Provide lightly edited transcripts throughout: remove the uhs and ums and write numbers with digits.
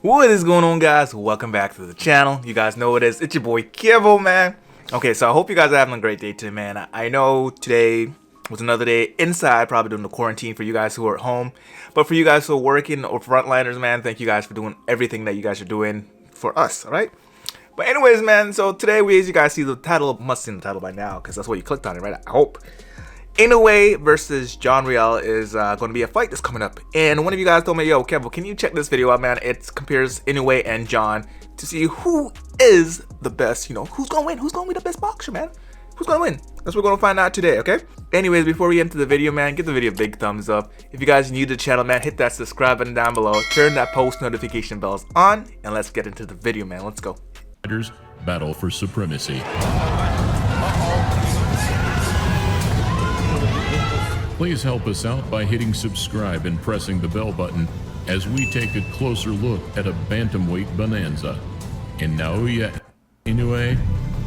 What is going on, guys? Welcome back to the channel. You guys know what it is. It's your boy ItsKEVO, man. Okay, so I hope you guys are having a great day today, man. I know today was another day inside, probably doing the quarantine for you guys who are at home. But for you guys who are working or frontliners, man, thank you guys for doing everything that you guys are doing for us, all right? But anyways, man, so today as you guys see the title, must see the title by now, because that's what you clicked on it, right? I hope. Inoue versus John Riel is going to be a fight that's coming up, and one of you guys told me, yo, Kevo, can you check this video out, man? It compares Inoue and John to see who is the best, you know, who's going to win, who's going to be the best boxer, man, who's going to win. That's what we're going to find out today, okay? Anyways, before we get into the video, man, give the video a big thumbs up. If you guys are new to the channel, man, hit that subscribe button down below, turn that post notification bells on, and let's get into the video, man. Let's go. Fighters battle for supremacy. Please help us out by hitting subscribe and pressing the bell button as we take a closer look at a bantamweight bonanza in Naoya Inoue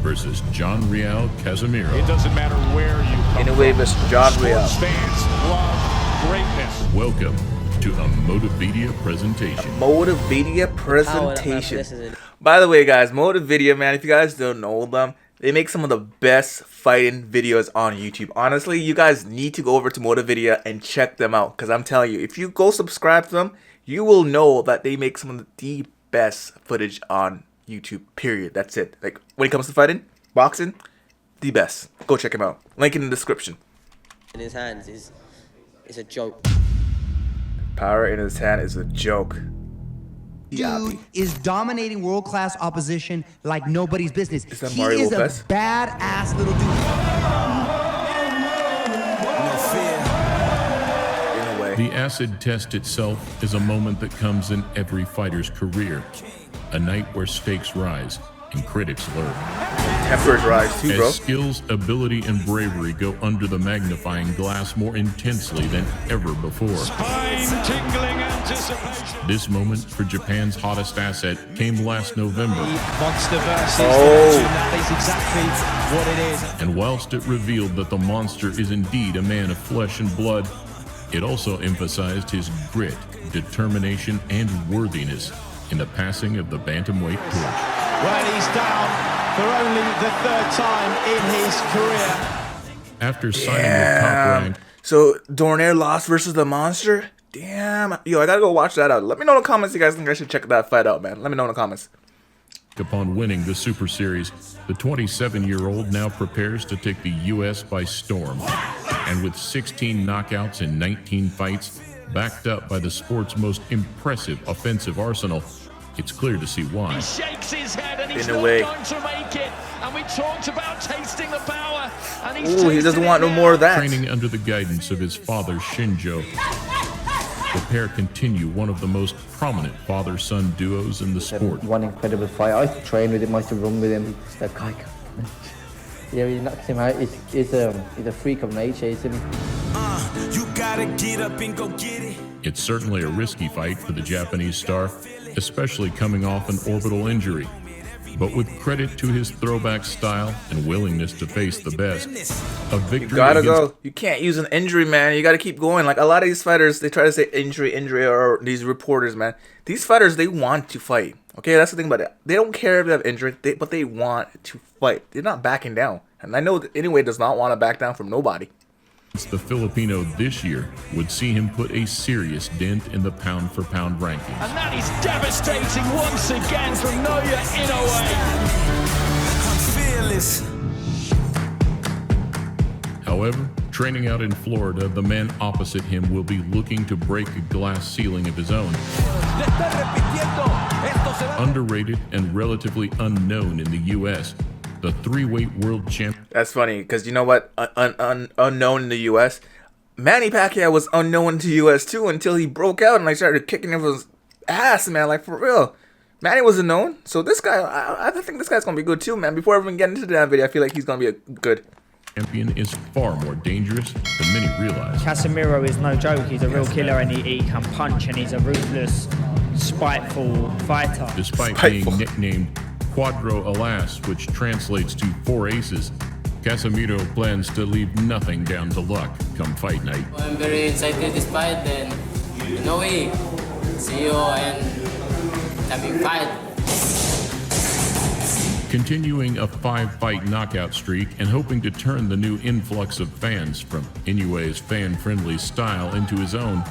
versus John Riel Casimero. It doesn't matter where you come Inoue versus John Riel. Sports fans love greatness. Welcome to a Motivedia presentation. Motivedia presentation. By the way, guys, Motivedia, man, if you guys don't know them, they make some of the best fighting videos on YouTube. Honestly, you guys need to go over to Motivedia and check them out, because I'm telling you, if you go subscribe to them, you will know that they make some of the best footage on YouTube, period. That's it. Like, when it comes to fighting, boxing, the best. Go check them out. Link in the description. In his hands is a joke. Power in his hand is a joke. Dude is dominating world-class opposition like nobody's business. Is that he Mario is Lopez? a badass little dude. In a way. The acid test itself is a moment that comes in every fighter's career. A night where stakes rise and critics lurk. Tempers rise too, bro. As skills, ability, and bravery go under the magnifying glass more intensely than ever before. Spine-tingling anticipation. This moment for Japan's hottest asset came last November. Monster versus that is exactly what it is. And whilst it revealed that the monster is indeed a man of flesh and blood, it also emphasized his grit, determination, and worthiness in the passing of the bantamweight torch. Well, he's down for only the third time in his career. After signing with Top Rank, So Dornaire lost versus the monster? Damn. Yo, I gotta go watch that out. Let me know in the comments if you guys think I should check that fight out, man. Let me know in the comments. upon winning the Super Series, the 27-year-old now prepares to take the U.S. by storm. And with 16 knockouts in 19 fights, backed up by the sport's most impressive offensive arsenal, it's clear to see why. He shakes his head and he's In a not way. going to make it. And we talked about tasting the power. And he's Ooh, he doesn't want no more of that. Training under the guidance of his father, Shinjo, the pair continue one of the most prominent father-son duos in the sport. One incredible fight. I used to train with him, I used to run with him. That guy, yeah, he knocks him out. He's a freak of nature. He's You gotta get up and go get it. It's certainly a risky fight for the Japanese star, especially coming off an orbital injury. But with credit to his throwback style and willingness to face the best, a victory You gotta against go. You can't use an injury, man. You gotta keep going. Like, a lot of these fighters, they try to say injury, or these reporters, man. These fighters, they want to fight. Okay, that's the thing about it. They don't care if they have injury, but they want to fight. They're not backing down. And I know that Inoue does not want to back down from nobody. the Filipino this year would see him put a serious dent in the pound-for-pound rankings. And that is devastating once again from Naoya Inoue. I'm fearless. However, training out in Florida, the man opposite him will be looking to break a glass ceiling of his own. Underrated and relatively unknown in the U.S., the three-weight world champ. That's funny, because you know what? Unknown in the U.S. Manny Pacquiao was unknown in the U.S. too until he broke out and like started kicking everyone's ass, man. Like, for real. Manny was unknown. So this guy, I think this guy's going to be good too, man. Before I even get into that video, I feel like he's going to be good. Champion is far more dangerous than many realize. Casimero is no joke. He's a real killer, and he can punch, and he's a ruthless, spiteful fighter. Despite being nicknamed Quadro Alas, which translates to 4 aces, Casimero plans to leave nothing down to luck come fight night. I'm very excited this fight, and Inoue, see you in Continuing a 5-fight knockout streak and hoping to turn the new influx of fans from Inoue's fan-friendly style into his own,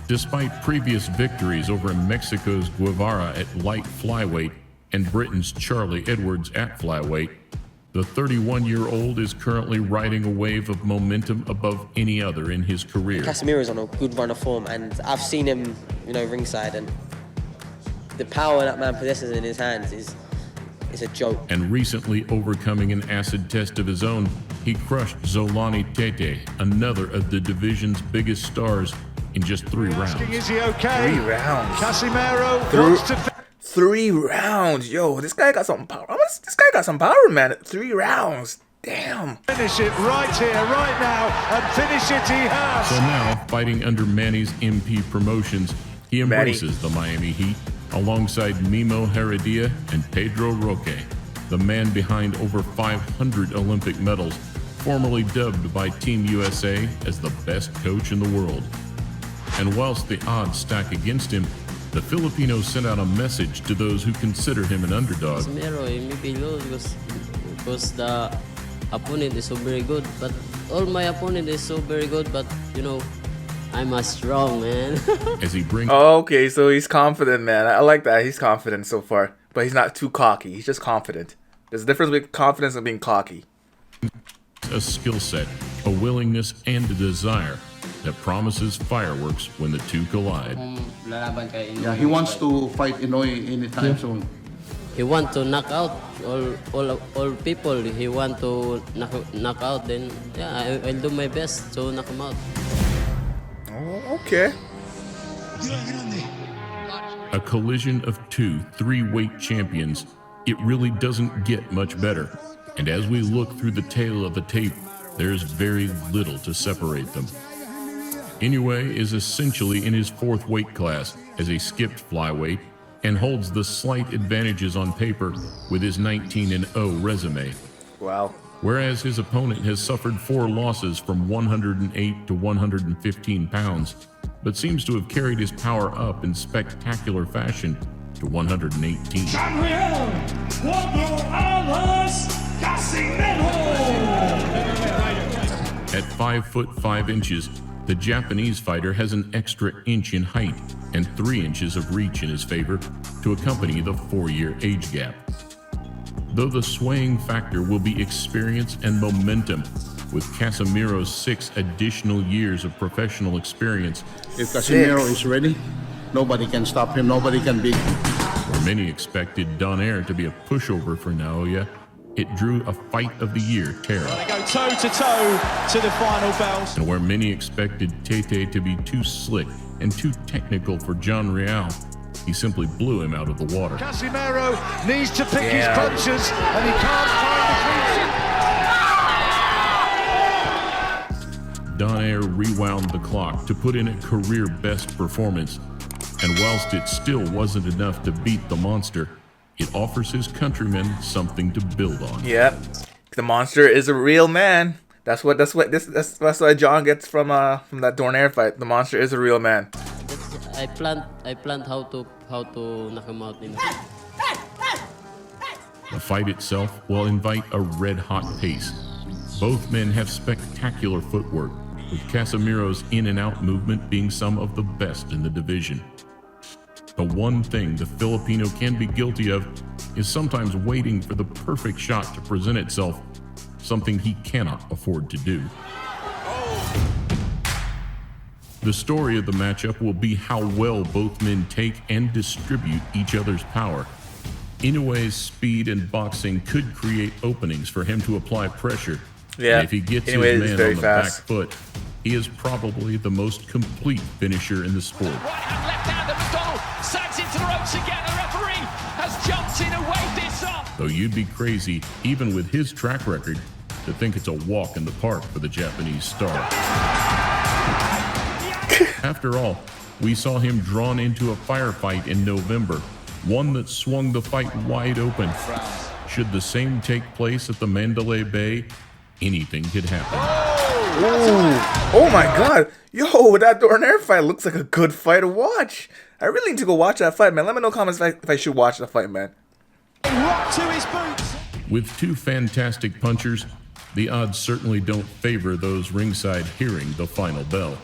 despite previous victories over Mexico's Guevara at light flyweight and Britain's Charlie Edwards at flyweight, the 31-year-old is currently riding a wave of momentum above any other in his career. Casemiro's on a good run of form, and I've seen him, ringside, and the power that man possesses in his hands is a joke. And recently overcoming an acid test of his own, he crushed Zolani Tete, another of the division's biggest stars, in just 3 rounds. Is he okay? 3 rounds. Casimero wants to 3 rounds. Yo, this guy got some power. This guy got some power, man. 3 rounds. Damn. finish it right here, right now, and finish it he has. So now, fighting under Manny's MP Promotions, he embraces the Miami Heat alongside Mimo Heredia and Pedro Roque, the man behind over 500 Olympic medals, formerly dubbed by Team USA as the best coach in the world. And whilst the odds stack against him, the Filipino sent out a message to those who consider him an underdog. Casimero, maybe lose because the opponent is so very good. But all my opponent is so very good. But I'm a strong man. As he brings. Oh, okay, so he's confident, man. I like that. He's confident so far, but he's not too cocky. He's just confident. There's a difference between confidence and being cocky. A skill set, a willingness, and a desire that promises fireworks when the two collide. Yeah, he wants to fight Inoue anytime soon. He want to knock out all people. He want to knock out. Then I'll do my best to knock him out. Oh, okay. A collision of 2 3-weight champions. It really doesn't get much better. And as we look through the tail of the tape, there's very little to separate them. Inoue is essentially in his 4th weight class as a skipped flyweight and holds the slight advantages on paper with his 19-0 resume. Wow. Whereas his opponent has suffered 4 losses from 108 to 115 pounds, but seems to have carried his power up in spectacular fashion to 118. At 5 foot 5 inches, the Japanese fighter has an extra inch in height and 3 inches of reach in his favor to accompany the 4-year age gap. Though the swaying factor will be experience and momentum, with Casemiro's 6 additional years of professional experience. If Casimero is ready, nobody can stop him, nobody can beat him. Where many expected Donaire to be a pushover for Naoya, it drew a Fight of the Year terror. They go toe-to-toe to the final bells. And where many expected Tete to be too slick and too technical for John Riel, he simply blew him out of the water. Casimero needs to pick his punches, and he can't find the Donaire rewound the clock to put in a career-best performance, and whilst it still wasn't enough to beat the monster, it offers his countrymen something to build on. Yep, the monster is a real man. That's what John gets from that Donaire fight. The monster is a real man. I planned how to knock him out. The fight itself will invite a red-hot pace. Both men have spectacular footwork, with Casemiro's in-and-out movement being some of the best in the division. The one thing the Filipino can be guilty of is sometimes waiting for the perfect shot to present itself, something he cannot afford to do. The story of the matchup will be how well both men take and distribute each other's power. Inoue's speed and boxing could create openings for him to apply pressure. Yeah, and if he gets his Inoue is man very on the fast. back foot, he is probably the most complete finisher in the sport. Right hand, left hand, and McDonald sags into the ropes again. The referee has jumped in and waved this off. Though you'd be crazy, even with his track record, to think it's a walk in the park for the Japanese star. After all, we saw him drawn into a firefight in November, one that swung the fight wide open. Should the same take place at the Mandalay Bay, anything could happen. Oh my god. Yo, that Donaire fight looks like a good fight to watch. I really need to go watch that fight, man. Let me know in the comments if I should watch the fight, man. Rock to his boots. With two fantastic punchers, the odds certainly don't favor those ringside hearing the final bell.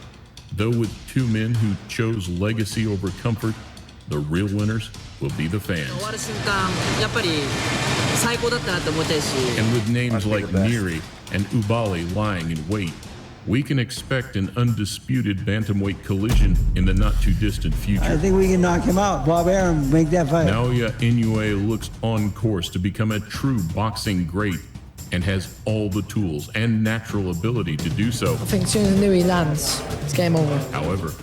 Though with two men who chose legacy over comfort, the real winners will be the fans. And with names like Neri and Ubali lying in wait, we can expect an undisputed bantamweight collision in the not-too-distant future. I think we can knock him out. Bob Arum, make that fight. Naoya Inoue looks on course to become a true boxing great and has all the tools and natural ability to do so. I think as soon as Inoue lands, it's game over. However,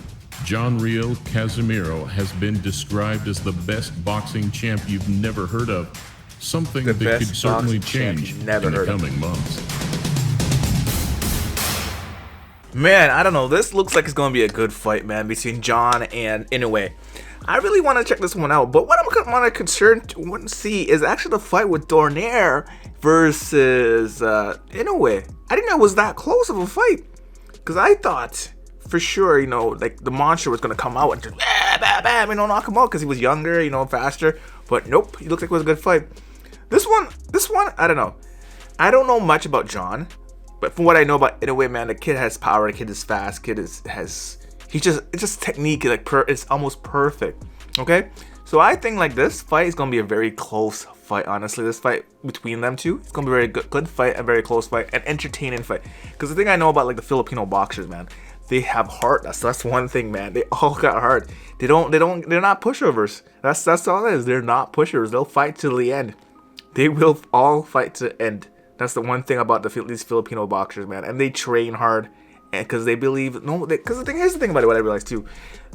John Riel Casimero has been described as the best boxing champ you've never heard of, something that could certainly change in the coming months. Man, I don't know. This looks like it's going to be a good fight, man, between John and Inoue. I really want to check this one out, but what I'm concerned to see is actually the fight with Dornaire versus Inoue. I didn't know it was that close of a fight, because I thought for sure, you know, like the monster was going to come out and just bam, you know, knock him out because he was younger, you know, faster. But nope, he looked like it was a good fight. This one, I don't know. I don't know much about John. But from what I know about Inoue, man, the kid has power. The kid is fast. It's just technique. Like it's almost perfect. Okay, so I think like this fight is gonna be a very close fight. Honestly, this fight between them two, it's gonna be a very good fight, a very close fight, an entertaining fight. Because the thing I know about like the Filipino boxers, man, they have heart. That's one thing, man. They all got heart. They're not pushovers. That's all it is. They're not pushovers. They'll fight till the end. They will all fight to the end. That's the one thing about these Filipino boxers, man, and they train hard, and because they believe here's the thing about it. What I realized too,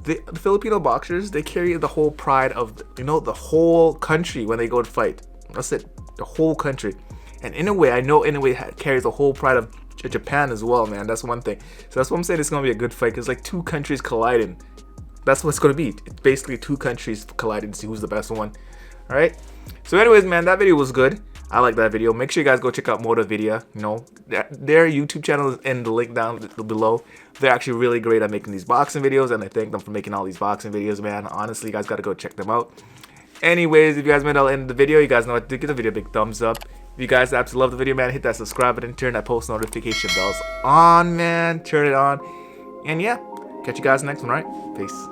the Filipino boxers, they carry the whole pride of the whole country when they go to fight. That's it, the whole country. And in a way, I know Inoue carries the whole pride of Japan as well, man. That's one thing. So that's what I'm saying. It's gonna be a good fight because like two countries colliding. That's what it's gonna be. It's basically two countries colliding to see who's the best one. All right. So anyways, man, that video was good. I like that video. Make sure you guys go check out Motividea. You know, their YouTube channel is in the link down below. They're actually really great at making these boxing videos, and I thank them for making all these boxing videos, man. Honestly, you guys gotta go check them out. Anyways, if you guys made it to the end of the video, you guys know what to do. Give the video a big thumbs up. If you guys absolutely love the video, man, hit that subscribe button, turn that post notification bells on, man. Turn it on. And yeah, catch you guys next one, right? Peace.